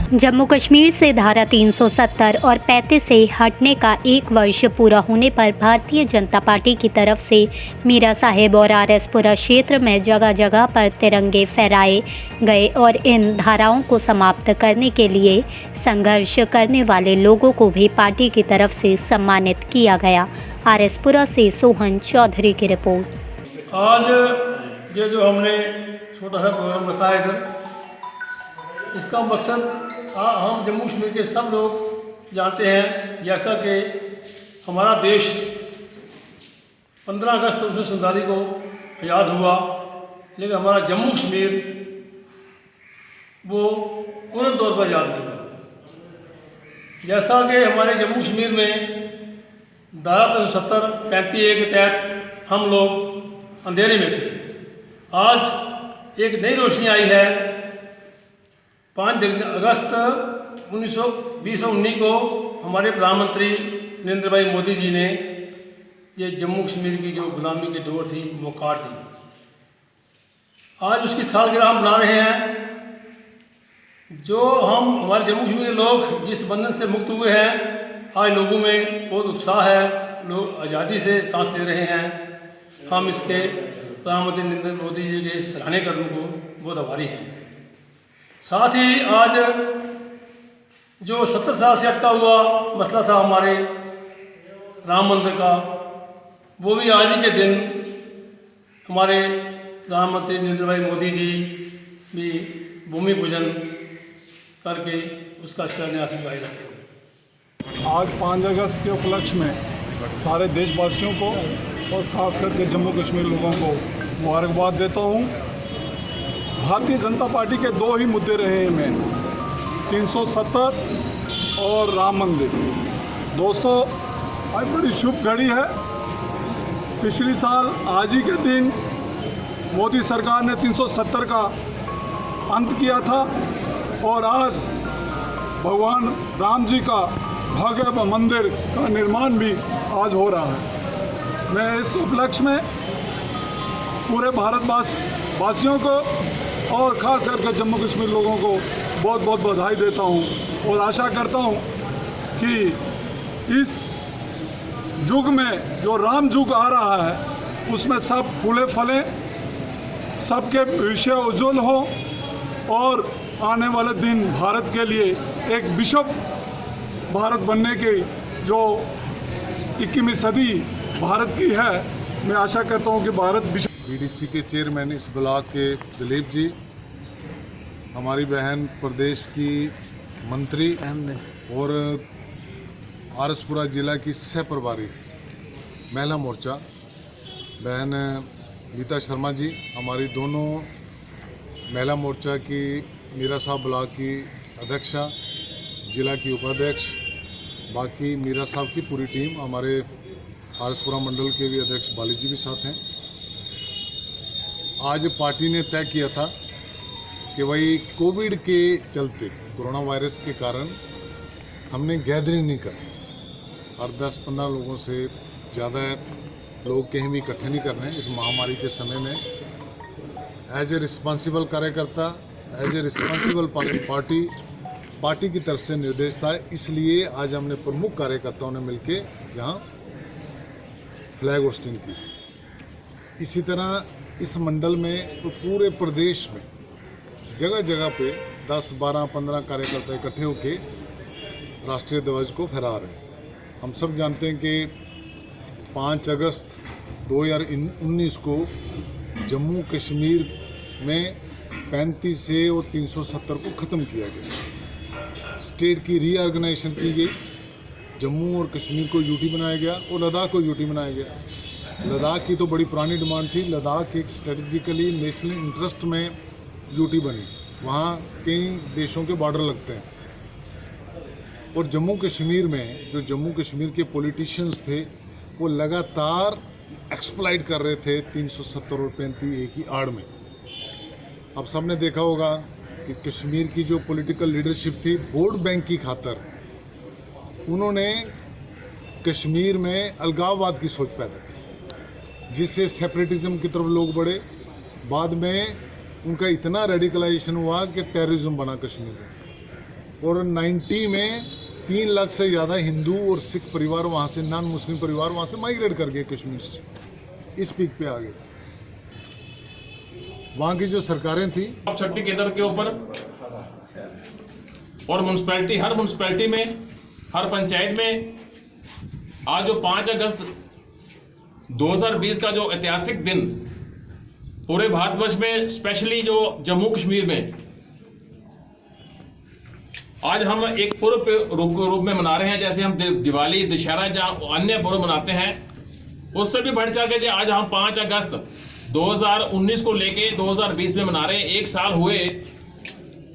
जम्मू कश्मीर से धारा 370 और 35 से हटने का 1 वर्ष पूरा होने पर भारतीय जनता पार्टी की तरफ से मीरा साहिब और आरएसपुरा क्षेत्र में जगह जगह पर तिरंगे फहराए गए और इन धाराओं को समाप्त करने के लिए संघर्ष करने वाले लोगों को भी पार्टी की तरफ से सम्मानित किया गया। आरएसपुरा से सोहन चौधरी की रिपोर्ट। आज ये जो हमने छोटा सा प्रोग्राम रखा है इधर, इसका मकसद हम जम्मू कश्मीर के सब लोग जानते हैं, जैसा कि हमारा देश 15 अगस्त 1947 को आज़ाद हुआ, लेकिन हमारा जम्मू कश्मीर वो पूर्ण तौर पर आज़ाद नहीं हुआ। जैसा कि हमारे जम्मू कश्मीर में धारा 370 35A के तहत हम लोग अंधेरे में थे, आज एक नई रोशनी आई है। 5 अगस्त 1919 को हमारे प्रधानमंत्री नरेंद्र भाई मोदी जी ने ये जम्मू कश्मीर की जो गुलामी की दौर थी वो काट दी। आज उसकी सालगिरह हम मना रहे हैं। जो हम हमारे जम्मू कश्मीर के लोग जिस बंधन से मुक्त हुए हैं, आज लोगों में बहुत उत्साह है, लोग आज़ादी से सांस ले रहे हैं। हम इसके प्रधानमंत्री नरेंद्र मोदी जी के सराहनीय कदम को बहुत आभारी हैं। साथ ही आज जो 70 साल से अटका हुआ मसला था हमारे राम मंदिर का, वो भी आज ही के दिन हमारे प्रधानमंत्री नरेंद्र भाई मोदी जी भी भूमि पूजन करके उसका शिलान्यास भी भाई रखे। आज 5 अगस्त के उपलक्ष्य में सारे देशवासियों को और ख़ास करके जम्मू कश्मीर लोगों को मुबारकबाद देता हूँ। भारतीय जनता पार्टी के 2 ही मुद्दे रहे हैं मेन, 370 और राम मंदिर। दोस्तों, आज बड़ी शुभ घड़ी है। पिछले साल आज ही के दिन मोदी सरकार ने 370 का अंत किया था और आज भगवान राम जी का भव्य मंदिर का निर्माण भी आज हो रहा है। मैं इस उपलक्ष्य में पूरे भारतवासियों को और ख़ास करके जम्मू कश्मीर लोगों को बहुत बहुत बधाई देता हूं और आशा करता हूं कि इस युग में जो राम युग आ रहा है उसमें सब फूले फलें, सबके भविष्य उज्जवल हो और आने वाले दिन भारत के लिए एक विश्व भारत बनने की जो 21वीं सदी भारत की है, मैं आशा करता हूं कि भारत विश्व। बीडीसी के चेयरमैन इस ब्लॉक के दिलीप जी, हमारी बहन प्रदेश की मंत्री और आरएसपुरा जिला की सह प्रभारी महिला मोर्चा बहन नीता शर्मा जी, हमारी दोनों महिला मोर्चा की मीरा साहब ब्लॉक की अध्यक्षा, जिला की उपाध्यक्ष, बाकी मीरा साहब की पूरी टीम, हमारे आरएसपुरा मंडल के भी अध्यक्ष बाली जी भी साथ हैं। आज पार्टी ने तय किया था कि भाई कोविड के चलते, कोरोना वायरस के कारण हमने गैदरिंग नहीं करनी और 10-15 लोगों से ज़्यादा लोग कहीं भी इकट्ठे नहीं करने इस महामारी के समय में। एज ए रिस्पॉन्सिबल कार्यकर्ता, एज ए रिस्पॉन्सिबल पार्टी की तरफ से निर्देश था, इसलिए आज हमने प्रमुख कार्यकर्ताओं ने मिलकर यहाँ फ्लैग होस्टिंग की। इसी तरह इस मंडल में तो पूरे प्रदेश में जगह जगह पे 10, 12, 15 कार्यकर्ता इकट्ठे होकर राष्ट्रीय ध्वज को फहरा रहे हैं। हम सब जानते हैं कि 5 अगस्त 2019 को जम्मू कश्मीर में 35A और 370 को ख़त्म किया गया। स्टेट की रीऑर्गेनाइजेशन की गई, जम्मू और कश्मीर को यूटी बनाया गया और लद्दाख को यूटी बनाया गया। लद्दाख की तो बड़ी पुरानी डिमांड थी, लद्दाख एक स्ट्रेटजिकली नेशनल इंटरेस्ट में यूटी बनी, वहाँ कई देशों के बॉर्डर लगते हैं। और जम्मू कश्मीर में जो जम्मू कश्मीर के पॉलिटिशियंस थे वो लगातार एक्सप्लॉइट कर रहे थे 370 और 35A की आड़ में। अब सबने देखा होगा कि कश्मीर की जो पॉलिटिकल लीडरशिप थी, वोट बैंक की खातर उन्होंने कश्मीर में अलगाववाद की सोच पैदा की, जिससे सेपरेटिज्म की तरफ लोग बढ़े। बाद में उनका इतना रेडिकलाइजेशन हुआ कि टेररिज्म बना कश्मीर में। और 90 में 3 लाख से ज़्यादा हिंदू और सिख परिवार वहाँ से, नॉन मुस्लिम परिवार वहाँ से माइग्रेट कर गए कश्मीर से, इस पीक पे आ गए। वहाँ की जो सरकारें थी छठी केंद्र के ऊपर और म्यूनसिपैलिटी, हर म्यूनसिपैलिटी में, हर पंचायत में आज जो 5 अगस्त 2020 का जो ऐतिहासिक दिन पूरे भारतवर्ष में, स्पेशली जो जम्मू कश्मीर में आज हम एक पूर्व रूप में मना रहे हैं। जैसे हम दिवाली, दशहरा जहाँ अन्य पर्व मनाते हैं, उससे भी बढ़ चढ़ के आज हम 5 अगस्त 2019 को लेके 2020 में मना रहे हैं। 1 साल हुए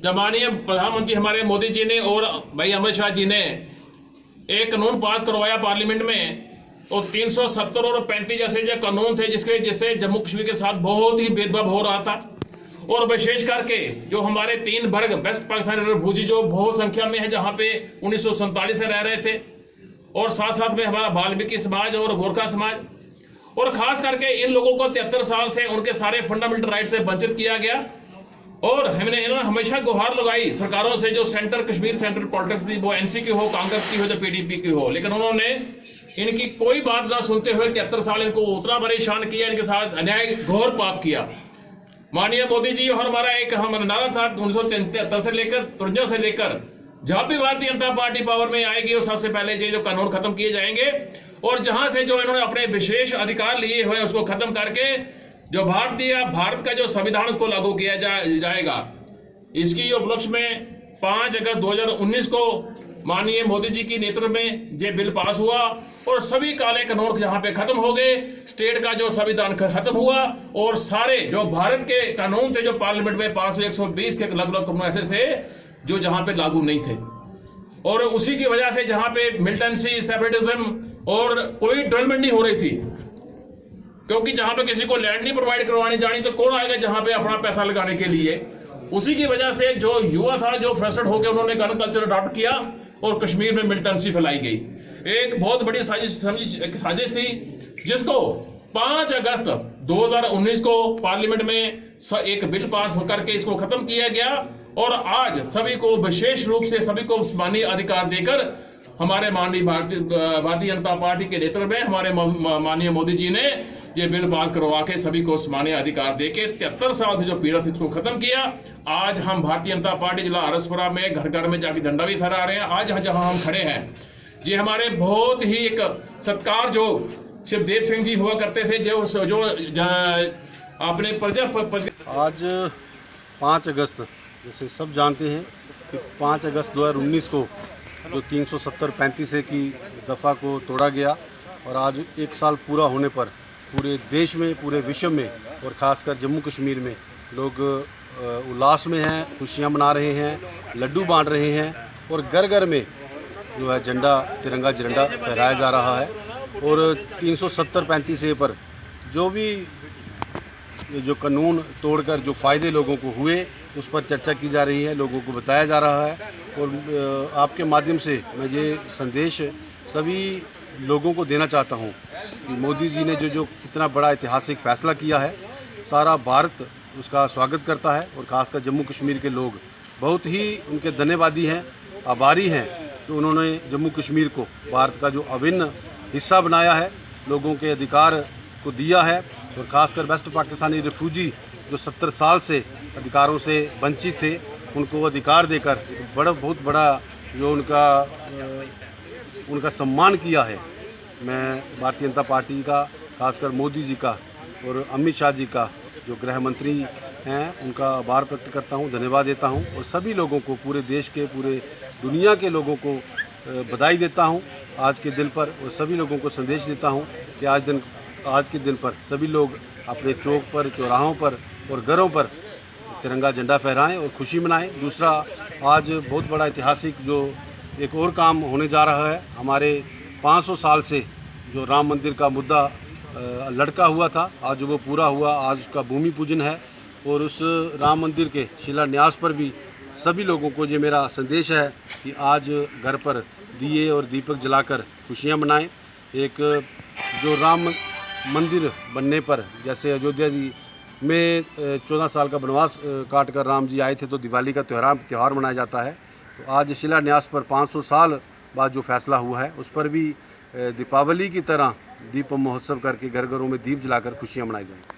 जब माननीय प्रधानमंत्री हमारे मोदी जी ने और भाई अमित शाह जी ने एक कानून पास करवाया पार्लियामेंट में, और 370 और 35 जैसे जो कानून थे जिससे जम्मू कश्मीर के साथ बहुत ही भेदभाव हो रहा था। और विशेष करके जो हमारे 3 वर्ग वेस्ट पाकिस्तान रिफ्यूजी जो बहुत संख्या में है, जहां पे 1947 से रह रहे थे, और साथ साथ में हमारा वाल्मीकि समाज और गोरखा समाज, और खास करके इन लोगों को 73 साल से उनके सारे फंडामेंटल राइट से वंचित किया गया। और इन्होंने हमेशा गुहार लगाई सरकारों से, जो सेंटर कश्मीर सेंट्रल पॉलिटिक्स थी, वो एनसी की हो, कांग्रेस की हो या पीडीपी की हो, लेकिन उन्होंने इनकी कोई बात ना सुनते हुए 73 साल इनको उतना परेशान किया, इनके साथ अन्याय, घोर पाप किया। माननीय मोदी जी और हमारा एक नारा था 1973 से लेकर 53 से लेकर, जहां भी भारतीय जनता पार्टी पावर में आएगी और सबसे पहले ये जो कानून खत्म किए जाएंगे, और जहां से जो इन्होंने अपने विशेष अधिकार लिए हुए उसको खत्म करके जो भारत का जो संविधान उसको लागू किया जाएगा। इसकी उपलक्ष्य में 5 अगस्त 2019 को माननीय मोदी जी की नेतृत्व में ये बिल पास हुआ, और सभी काले कानून यहाँ पे खत्म हो गए, स्टेट का जो संविधान खत्म हुआ, और सारे जो भारत के कानून थे जो पार्लियामेंट में पास हुए 120 के लगभग कानून ऐसे थे जो जहां पे लागू नहीं थे। और उसी की वजह से जहां पे मिलिटेंसी, सेपरेटिज्म और कोई डेवलपमेंट नहीं हो रही थी, क्योंकि जहां पे किसी को लैंड नहीं प्रोवाइड करवानी जानी तो कौन आएगा जहां पे अपना पैसा लगाने के लिए। उसी की वजह से जो युवा था जो फ्रस्ट्रेट होकर उन्होंने गन कल्चर अडॉप्ट किया और कश्मीर में मिलिटेंसी फैलाई गई। एक बहुत बड़ी साजिश थी जिसको 5 अगस्त 2019 को पार्लियामेंट में एक बिल पास होकर के इसको खत्म किया गया, और आज सभी को विशेष रूप से सभी को मानवीय अधिकार देकर हमारे माननीय भारतीय जनता पार्टी के नेतृत्व में हमारे माननीय मोदी जी ने ये बिल पास करवा के सभी को मानवीय अधिकार देके 73 साल से जो पीड़ा थी इसको खत्म किया। आज हम भारतीय जनता पार्टी जिला आरएसपुरा में घर घर में जाके झंडा भी फहरा रहे हैं। आज जहां हम खड़े हैं ये हमारे बहुत ही एक सत्कार जो शिवदेव सिंह जी हुआ करते थे, जो अपने आज 5 अगस्त जैसे सब जानते हैं कि 5 अगस्त 2019 को जो 370-35 की दफ़ा को तोड़ा गया, और आज 1 साल पूरा होने पर पूरे देश में, पूरे विश्व में और ख़ासकर जम्मू कश्मीर में लोग उल्लास में हैं, खुशियां मना रहे हैं, लड्डू बांट रहे हैं, और घर घर में जो है तिरंगा झंडा फहराया जा रहा है। और 370-35 पर जो भी जो कानून तोड़कर जो फ़ायदे लोगों को हुए उस पर चर्चा की जा रही है, लोगों को बताया जा रहा है। और आपके माध्यम से मैं ये संदेश सभी लोगों को देना चाहता हूँ कि मोदी जी ने जो इतना बड़ा ऐतिहासिक फ़ैसला किया है, सारा भारत उसका स्वागत करता है, और ख़ासकर जम्मू कश्मीर के लोग बहुत ही उनके धन्यवादी हैं, आभारी हैं कि उन्होंने जम्मू कश्मीर को भारत का जो अभिन्न हिस्सा बनाया है, लोगों के अधिकार को दिया है, और ख़ासकर वेस्ट पाकिस्तानी रिफ्यूजी जो 70 साल से अधिकारों से वंचित थे उनको अधिकार देकर बहुत बड़ा जो उनका सम्मान किया है। मैं भारतीय जनता पार्टी का, खासकर मोदी जी का और अमित शाह जी का जो गृह मंत्री हैं उनका आभार व्यक्त करता हूं, धन्यवाद देता हूं, और सभी लोगों को, पूरे देश के, पूरे दुनिया के लोगों को बधाई देता हूं आज के दिन पर, और सभी लोगों को संदेश देता हूं कि आज के दिन पर सभी लोग अपने चौक पर, चौराहों पर और घरों पर तिरंगा झंडा फहराएं और खुशी मनाएं। दूसरा, आज बहुत बड़ा ऐतिहासिक जो एक और काम होने जा रहा है, हमारे 500 साल से जो राम मंदिर का मुद्दा लटका हुआ था, आज वो पूरा हुआ, आज उसका भूमि पूजन है, और उस राम मंदिर के शिलान्यास पर भी सभी लोगों को ये मेरा संदेश है कि आज घर पर दिए और दीपक जलाकर खुशियां मनाएं। एक जो राम मंदिर बनने पर, जैसे अयोध्या जी में 14 साल का वनवास काट कर राम जी आए थे तो दिवाली का त्यौहार मनाया जाता है, तो आज शिलान्यास पर 500 साल बाद जो फैसला हुआ है उस पर भी दीपावली की तरह दीप महोत्सव करके घर घरों में दीप जलाकर खुशियाँ मनाई जाएंगी।